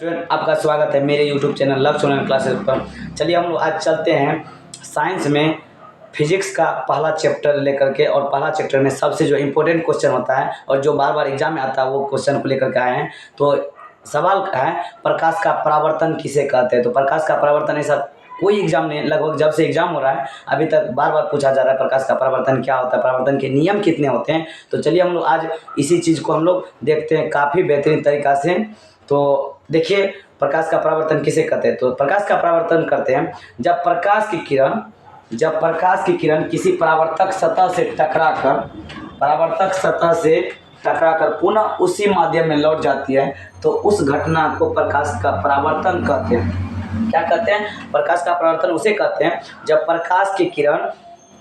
Student, आपका स्वागत है मेरे YouTube चैनल लक्ष्य ऑनलाइन क्लासेस पर। चलिए हम लोग आज चलते हैं साइंस में फिजिक्स का पहला चैप्टर लेकर के, और पहला चैप्टर में सबसे जो इम्पोर्टेंट क्वेश्चन होता है और जो बार बार एग्जाम में आता है वो क्वेश्चन को लेकर के आए हैं। तो सवाल है, प्रकाश का परावर्तन किसे कहते हैं। तो प्रकाश का परावर्तन ऐसा कोई एग्जाम नहीं, लगभग जब से एग्जाम हो रहा है अभी तक बार बार पूछा जा रहा है प्रकाश का परावर्तन क्या होता है, परावर्तन के नियम कितने होते हैं। तो चलिए हम लोग आज इसी चीज़ को हम लोग देखते हैं काफ़ी बेहतरीन तरीक़ा से। तो देखिए, प्रकाश का परावर्तन किसे कहते हैं। तो प्रकाश का परावर्तन करते हैं जब प्रकाश की किरण किसी परावर्तक सतह से टकराकर पुनः उसी माध्यम में लौट जाती है, तो उस घटना को प्रकाश का परावर्तन कहते हैं। क्या कहते हैं? प्रकाश का परावर्तन उसे कहते हैं जब प्रकाश की किरण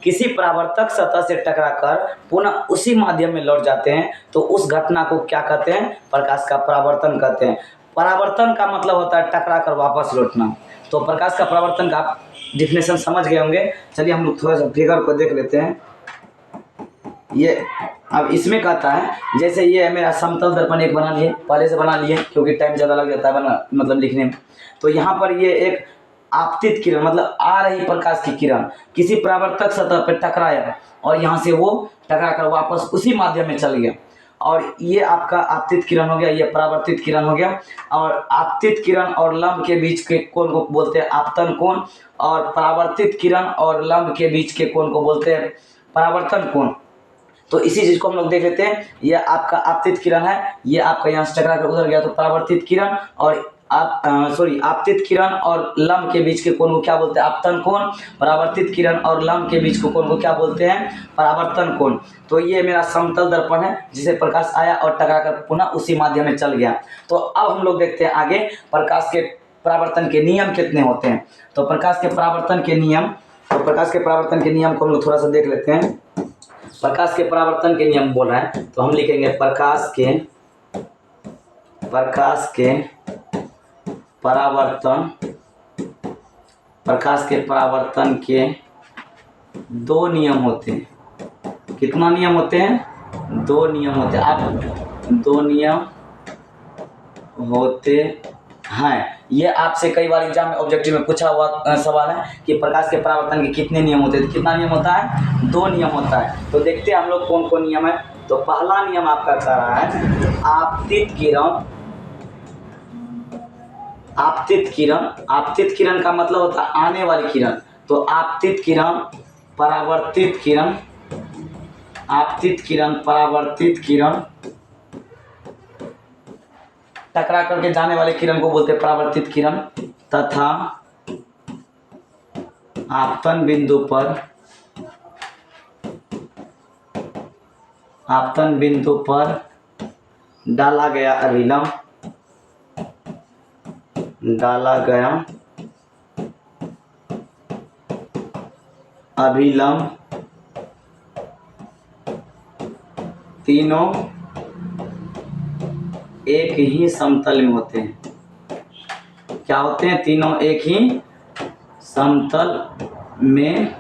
किसी परावर्तक सतह से टकराकर पुनः उसी माध्यम में लौट जाते हैं, तो उस घटना को क्या कहते हैं? प्रकाश का परावर्तन कहते हैं। परावर्तन का मतलब होता है टकराकर वापस लौटना। तो प्रकाश का परावर्तन का आप डिफिनेशन समझ गए होंगे। चलिए हम लोग थोड़ा सा फिगर को देख लेते हैं। ये अब इसमें कहता है, जैसे ये है मेरा समतल दर्पण एक बना लिए, पहले से बना लिए क्योंकि टाइम ज़्यादा लग जाता है मतलब लिखने में। तो यहाँ पर ये एक आपतित किरण मतलब आ रही प्रकाश की किरण किसी परावर्तक सतह पर टकराया और यहाँ से वो टकराकर वापस उसी माध्यम में चल गया, और ये आपका आपतित किरण हो गया, ये परावर्तित किरण हो गया। और आपतित किरण और लंब के बीच के कोण को बोलते हैं आपतन कोण, और परावर्तित किरण और लंब के बीच के कोण को बोलते हैं परावर्तन कोण। तो इसी चीज़ को हम लोग देख लेते हैं। ये आपका आपतित किरण है, ये आपका यहाँ से टकरा कर उधर गया, तो परावर्तित किरण और आपतित किरण और लंब के बीच के कोण को क्या बोलते हैं? आपतन कोण। परावर्तित किरण और लंब के बीच के कोण को क्या बोलते हैं? परावर्तन कोण। तो ये मेरा समतल दर्पण है जिसे प्रकाश आया और टकराकर पुनः उसी माध्यम में चल गया। तो अब हम लोग देखते हैं आगे प्रकाश के परावर्तन के नियम कितने होते हैं। तो प्रकाश के परावर्तन के नियम को हम लोग थोड़ा सा देख लेते हैं। प्रकाश के परावर्तन के नियम बोल रहे हैं, तो हम लिखेंगे प्रकाश के परावर्तन के दो नियम होते हैं। कितना नियम होते हैं? दो नियम होते हैं। अब दो नियम होते हैं। ये आपसे कई बार एग्जाम में ऑब्जेक्टिव में पूछा हुआ सवाल है कि प्रकाश के परावर्तन के कितने नियम होते हैं। तो कितना नियम होता है? दो नियम होता है। तो देखते हैं हम लोग कौन कौन नियम है। तो पहला नियम आपका कह रहा है आपतित किरण का मतलब होता है आने वाली किरण। तो आपतित किरण परावर्तित किरण टकरा करके जाने वाले किरण को बोलते हैं परावर्तित किरण, तथा आपतन बिंदु पर डाला गया अभिलंब तीनों एक ही समतल में होते हैं। क्या होते हैं? तीनों एक ही समतल में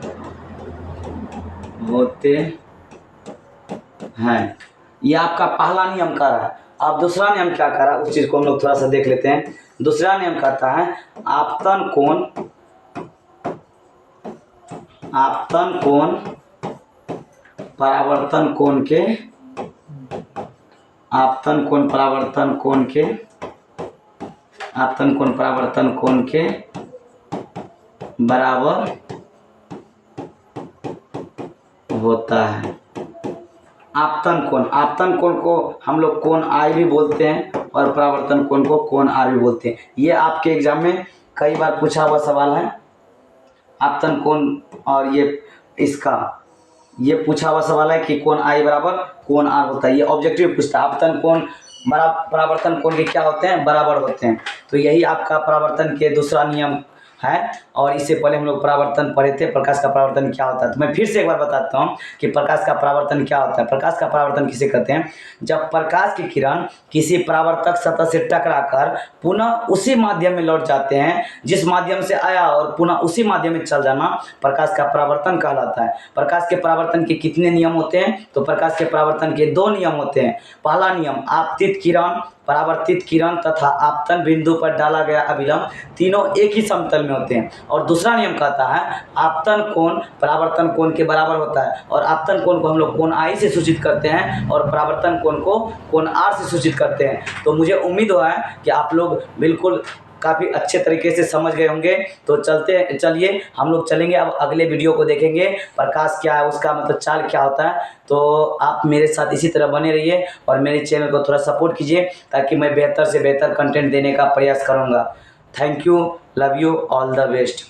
होते हैं। ये आपका पहला नियम कह रहा है। अब दूसरा नियम क्या कह रहा है उस चीज को हम लोग थोड़ा सा देख लेते हैं। दूसरा नियम कहता है आपतन कोण परावर्तन कोण के बराबर होता है। आपतन कोण को हम लोग कोण आई भी बोलते हैं और परावर्तन कोण को कोण आर भी बोलते हैं। ये आपके एग्जाम में कई बार पूछा हुआ सवाल है। आपतन कोण और ये पूछा हुआ सवाल है कि कोण आई बराबर कोण आर होता है। ये ऑब्जेक्टिव पूछता है आपतन कोण परावर्तन कोण के क्या होते हैं? बराबर होते हैं। तो यही आपका परावर्तन के दूसरा नियम है। और इससे पहले हम लोग परावर्तन पढ़े थे, प्रकाश का परावर्तन क्या होता है। तो मैं फिर से एक बार बताता हूँ कि प्रकाश का परावर्तन क्या होता है। प्रकाश का परावर्तन किसे कहते हैं? जब प्रकाश की किरण किसी परावर्तक सतह से टकराकर पुनः उसी माध्यम में लौट जाते हैं जिस माध्यम से आया, और पुनः उसी माध्यम में चल जाना प्रकाश का परावर्तन कहलाता है। प्रकाश के परावर्तन के कितने नियम होते हैं? तो प्रकाश के परावर्तन के दो नियम होते हैं। पहला नियम आपतित किरण परावर्तित किरण तथा आपतन बिंदु पर डाला गया अभिलंब तीनों एक ही समतल में होते हैं। और दूसरा नियम कहता है आपतन कोण परावर्तन कोण के बराबर होता है, और आपतन कोण को हम लोग कोण आई से सूचित करते हैं और परावर्तन कोण को कोण आर से सूचित करते हैं। तो मुझे उम्मीद हुआ है कि आप लोग बिल्कुल काफ़ी अच्छे तरीके से समझ गए होंगे। तो चलिए हम लोग चलेंगे, अब अगले वीडियो को देखेंगे प्रकाश क्या है, उसका मतलब चाल क्या होता है। तो आप मेरे साथ इसी तरह बने रहिए और मेरे चैनल को थोड़ा सपोर्ट कीजिए ताकि मैं बेहतर से बेहतर कंटेंट देने का प्रयास करूँगा। Thank you, love you, all the best.